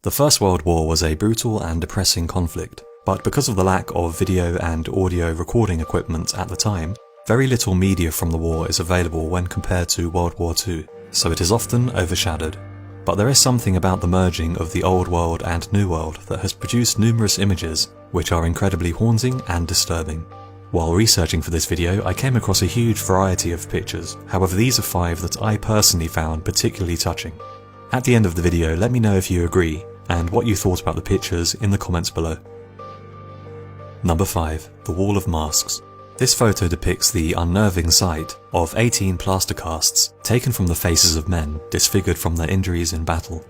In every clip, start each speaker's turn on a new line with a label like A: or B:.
A: The First World War was a brutal and depressing conflict, but because of the lack of video and audio recording equipment at the time, very little media from the war is available when compared to World War II, so it is often overshadowed. But there is something about the merging of the Old World and New World that has produced numerous images which are incredibly haunting and disturbing. While researching for this video, I came across a huge variety of pictures, however these are 5 that I personally found particularly touching. At the end of the video, let me know if you agree, and what you thought about the pictures in the comments below. Number 5. The Wall of Masks. This photo depicts the unnerving sight of 18 plaster casts taken from the faces of men disfigured from their injuries in battle.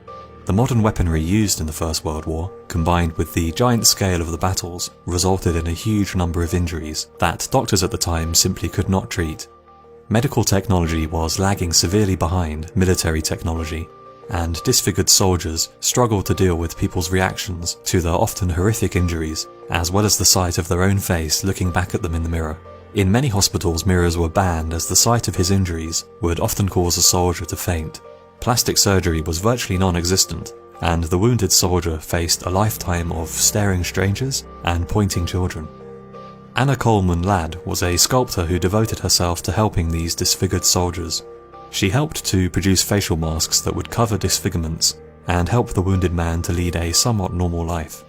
A: The modern weaponry used in the First World War, combined with the giant scale of the battles, resulted in a huge number of injuries that doctors at the time simply could not treat. Medical technology was lagging severely behind military technology, and disfigured soldiers struggled to deal with people's reactions to their often horrific injuries, as well as the sight of their own face looking back at them in the mirror. In many hospitals, mirrors were banned as the sight of his injuries would often cause a soldier to faint. Plastic surgery was virtually non-existent, and the wounded soldier faced a lifetime of staring strangers and pointing children. Anna Coleman Ladd was a sculptor who devoted herself to helping these disfigured soldiers. She helped to produce facial masks that would cover disfigurements and help the wounded man to lead a somewhat normal life.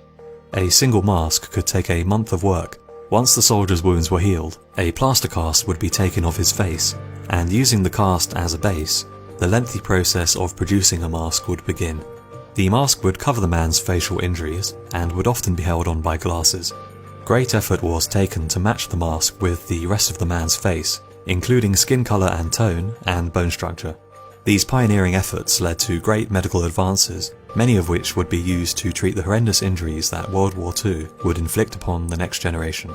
A: A single mask could take a month of work. Once the soldier's wounds were healed, a plaster cast would be taken off his face, and using the cast as a base, the lengthy process of producing a mask would begin. The mask would cover the man's facial injuries and would often be held on by glasses. Great effort was taken to match the mask with the rest of the man's face, including skin color and tone and bone structure. These pioneering efforts led to great medical advances, many of which would be used to treat the horrendous injuries that World War II would inflict upon the next generation.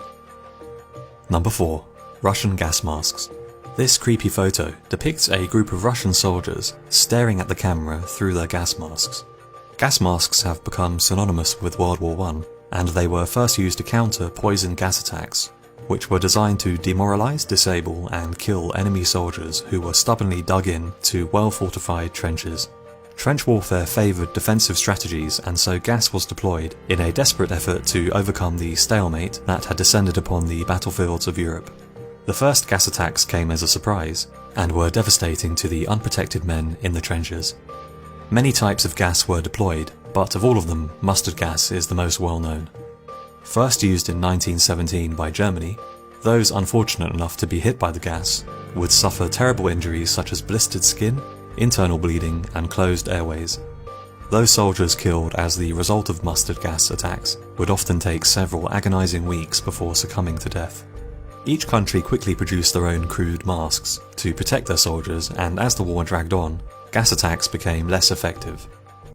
A: Number 4. Russian gas masks. This creepy photo depicts a group of Russian soldiers staring at the camera through their gas masks. Gas masks have become synonymous with World War I, and they were first used to counter poison gas attacks, which were designed to demoralize, disable, and kill enemy soldiers who were stubbornly dug in to well-fortified trenches. Trench warfare favoured defensive strategies, and so gas was deployed in a desperate effort to overcome the stalemate that had descended upon the battlefields of Europe. The first gas attacks came as a surprise, and were devastating to the unprotected men in the trenches. Many types of gas were deployed, but of all of them, mustard gas is the most well known. First used in 1917 by Germany, those unfortunate enough to be hit by the gas would suffer terrible injuries such as blistered skin, internal bleeding, and closed airways. Those soldiers killed as the result of mustard gas attacks would often take several agonizing weeks before succumbing to death. Each country quickly produced their own crude masks to protect their soldiers, and as the war dragged on, gas attacks became less effective.